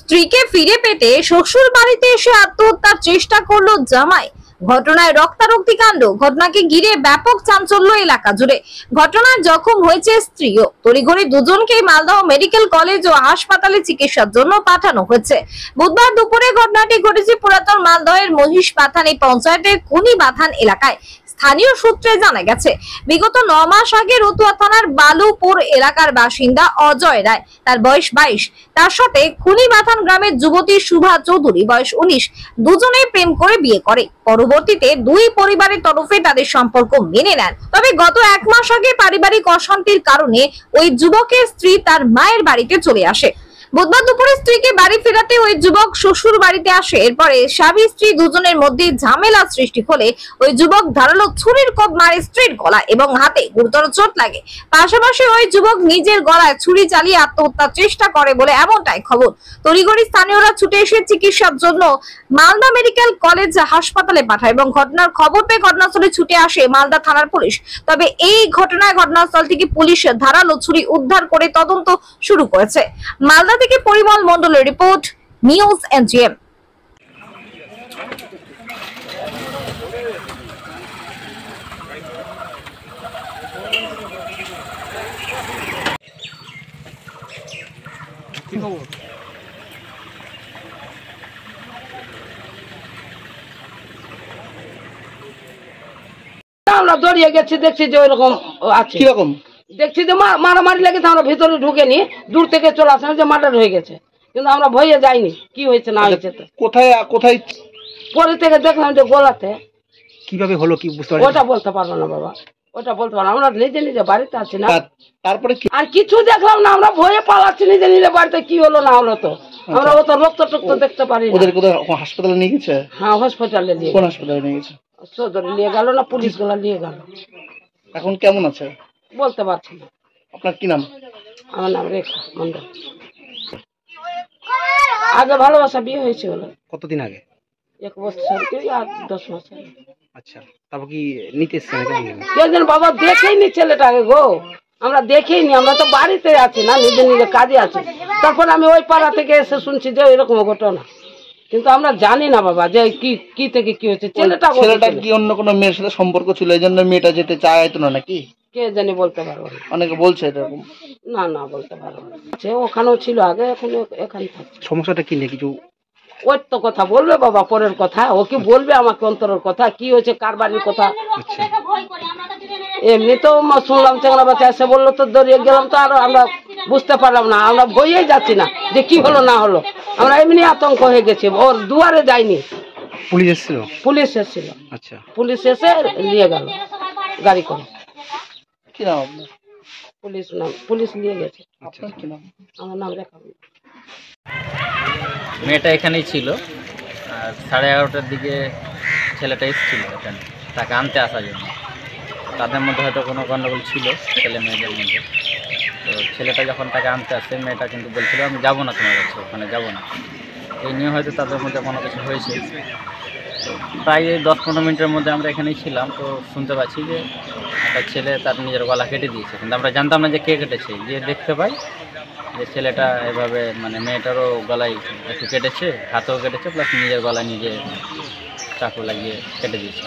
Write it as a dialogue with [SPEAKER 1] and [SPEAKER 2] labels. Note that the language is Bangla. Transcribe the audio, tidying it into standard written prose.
[SPEAKER 1] স্ত্রীকে ফিরে পেতে শ্বশুর বাড়িতে এসে আত্মহত্যার চেষ্টা করলো জামাই। ঘটনায় রক্তারক্তি কাণ্ড। ঘটনাকে ঘিরে ব্যাপক চাঞ্চল্য এলাকা জুড়ে। ঘটনায় জখম হয়েছে স্ত্রীও। তড়িঘড়ি দুজনকেই মালদহ মেডিকেল কলেজ ও হাসপাতালে চিকিৎসার জন্য পাঠানো হয়েছে। বুধবার দুপুরে ঘটনাটি ঘটেছে পুরাতন মালদহের মহিষ পাথানি পঞ্চায়েতের কুনিবাথান এলাকায়। স্থানীয় সূত্রে জানা গেছে, বিগত 9 মাস আগে রতুয়া থানার বালুপুর এলাকার বাসিন্দা অজয় রায়, তার বয়স 22, তার সাথে কুনিবাথান গ্রামের যুবতী শুভা চৌধুরী, বয়স 19, দুজনেই প্রেম করে বিয়ে করে। পরবর্তীতে দুই পরিবারের তরফে তাদের সম্পর্ক মেনে নেন। তবে গত 1 মাস আগে পারিবারিক অশান্তির কারণে ওই যুবকের স্ত্রী তার মায়ের বাড়িতে চলে আসে। বুধবার দুপুরে স্ত্রীকে বাড়ি ফেরাতে ওই যুবক শ্বশুর বাড়িতে আসে। এরপরে স্বামী স্ত্রী দুজনের মধ্যে ঝামেলা সৃষ্টি হলে ওই যুবক ধারালো ছুরির কোপ মারে স্ত্রীর গলা এবং হাতে গুরুতর চোট লাগে। পাশাপাশি ওই যুবক নিজের গলায় ছুরি চালিয়ে আত্মহত্যার চেষ্টা করে বলে এমনটাই খবর। তড়িঘড়ি স্থানীয়রা ছুটে এসে চিকিৎসার জন্য মালদা মেডিকেল কলেজ হাসপাতালে পাঠায় এবং ঘটনার খবর পেয়ে ঘটনাস্থলে ছুটে আসে মালদা থানার পুলিশ। তবে এই ঘটনায় ঘটনাস্থল থেকে পুলিশ ধারালো ছুরি উদ্ধার করে তদন্ত শুরু করেছে। মালদা থেকে পরিমল মণ্ডলের রিপোর্ট, নিউজ এনজিএম।
[SPEAKER 2] আমরা দৌড়িয়ে গেছি, দেখছি যে ওইরকম আছে।
[SPEAKER 3] কিরকম
[SPEAKER 2] দেখছি যে মারামারি লেগেছে, আমরা ভিতরে ঢুকে নি, দূর থেকে চলে আসলাম যে মার্ডার হয়ে গেছে, কিন্তু আমরা ভয়ে যাইনি কি হয়েছে না হয়েছে।
[SPEAKER 3] কোথায় কোথায়
[SPEAKER 2] পরে থেকে দেখলাম যে গোলাতে।
[SPEAKER 3] কিভাবে হলো কি বুঝতে পারছি
[SPEAKER 2] ওটা বলতে পারবো না বাবা, ওটা বলতে পারবো না, আমরা নিজে নিজে বাড়িতে আছি না।
[SPEAKER 3] তারপরে কি
[SPEAKER 2] আর কিছু দেখলাম না, আমরা ভয়ে পালাচ্ছি নিজে নিজে বাড়িতে, কি হলো না হলো তো আমরা অত রক্ত টক্ত দেখতে পারি না।
[SPEAKER 3] ওদের কোথায় হাসপাতালে নিয়ে গেছে?
[SPEAKER 2] হ্যাঁ, হসপিটালে নিয়ে।
[SPEAKER 3] কোন হাসপাতালে নিয়ে গেছে?
[SPEAKER 2] সদরে নিয়ে গেল না, পুলিশ গুলা নিয়ে গেল।
[SPEAKER 3] এখন কেমন আছে
[SPEAKER 2] বলতে পারছি না।
[SPEAKER 3] আপনার কি নাম?
[SPEAKER 2] আমার নাম রেখা মন্ডল। আগে ভালোবাসা বিয়ে হয়েছে হলো।
[SPEAKER 3] কতদিন আগে?
[SPEAKER 2] 1 বছর কি আর 10 মাস আগে।
[SPEAKER 3] আচ্ছা, তারপর কি নিতে এসছেন?
[SPEAKER 2] কেন বাবা দেখেইনি ছেলেটাকে গো, আমরা দেখেইনি, আমরা তো বাড়িতে আছি না, নিজে নিজে কাজে আছি। তারপর আমি ওই পাড়া থেকে এসে শুনছি যে এরকম ঘটনা, কিন্তু আমরা জানি না বাবা যে কি থেকে কি হচ্ছে। ছেলেটা
[SPEAKER 3] কি অন্য কোনো মেয়ের সাথে সম্পর্ক ছিল, এই জন্য মেয়েটা যেতে চাইতো না নাকি?
[SPEAKER 2] কে জানি, বলতে পারবো না।
[SPEAKER 3] অনেকে বলছে এরকম।
[SPEAKER 2] না বলতে পারবো না, সে ওখানেও ছিল আগে, এখন এখানে থাকে।
[SPEAKER 3] সমস্যাটা কি নিয়ে কিছু?
[SPEAKER 2] ওই তো কথা বলবে বাবা, পরের কথা ও কি বলবে আমাকে, অন্তরের কথা কি হয়েছে, কার বাড়ির কথা। এমনি তো শুনলাম চেংড়া বাচ্চা এসে বললো তো দৌড়িয়ে গেলাম, তো আর আমরা বুঝতে পারলাম না, আমরা বইয়েই যাচ্ছি না যে কি হলো না হলো, আমরা এমনি আতঙ্ক হয়ে গেছি। ওর দুয়ারে যাইনি।
[SPEAKER 3] পুলিশ এসেছিল?
[SPEAKER 2] পুলিশ এসেছিল।
[SPEAKER 3] আচ্ছা,
[SPEAKER 2] পুলিশ এসে নিয়ে গেল গাড়ি করে।
[SPEAKER 3] কি নাম আপনার?
[SPEAKER 2] পুলিশ নিয়ে গেছে।
[SPEAKER 3] আপনার কি নাম?
[SPEAKER 2] আমার নাম রেখা।
[SPEAKER 4] মেয়েটা এখানেই ছিল, আর 11:30টার দিকে ছেলেটা এসেছিল এখানে তাকে আনতে আসার জন্য। তাদের মধ্যে হয়তো কোনো গণ্ডগোল ছিল ছেলে মেয়েদের মধ্যে। তো ছেলেটা যখন তাকে আনতে আসে, মেয়েটা কিন্তু বলছিল আমি যাবো না তোমার কাছে, ওখানে যাবো না। এই নিয়ে হয়তো তাদের মধ্যে কোনো কিছু হয়েছে। তো প্রায় 10-15 মিনিটের মধ্যে আমরা এখানেই ছিলাম, তো শুনতে পাচ্ছি যে একটা ছেলে তার নিজের গলা কেটে দিয়েছে, কিন্তু আমরা জানতাম না যে কে কেটেছে। গিয়ে দেখতে পাই যে ছেলেটা এভাবে মানে মেয়েটারও গলায় একটু কেটেছে, হাতেও কেটেছে, প্লাস নিজের গলায় নিজে চাকু লাগিয়ে কেটে দিয়েছে।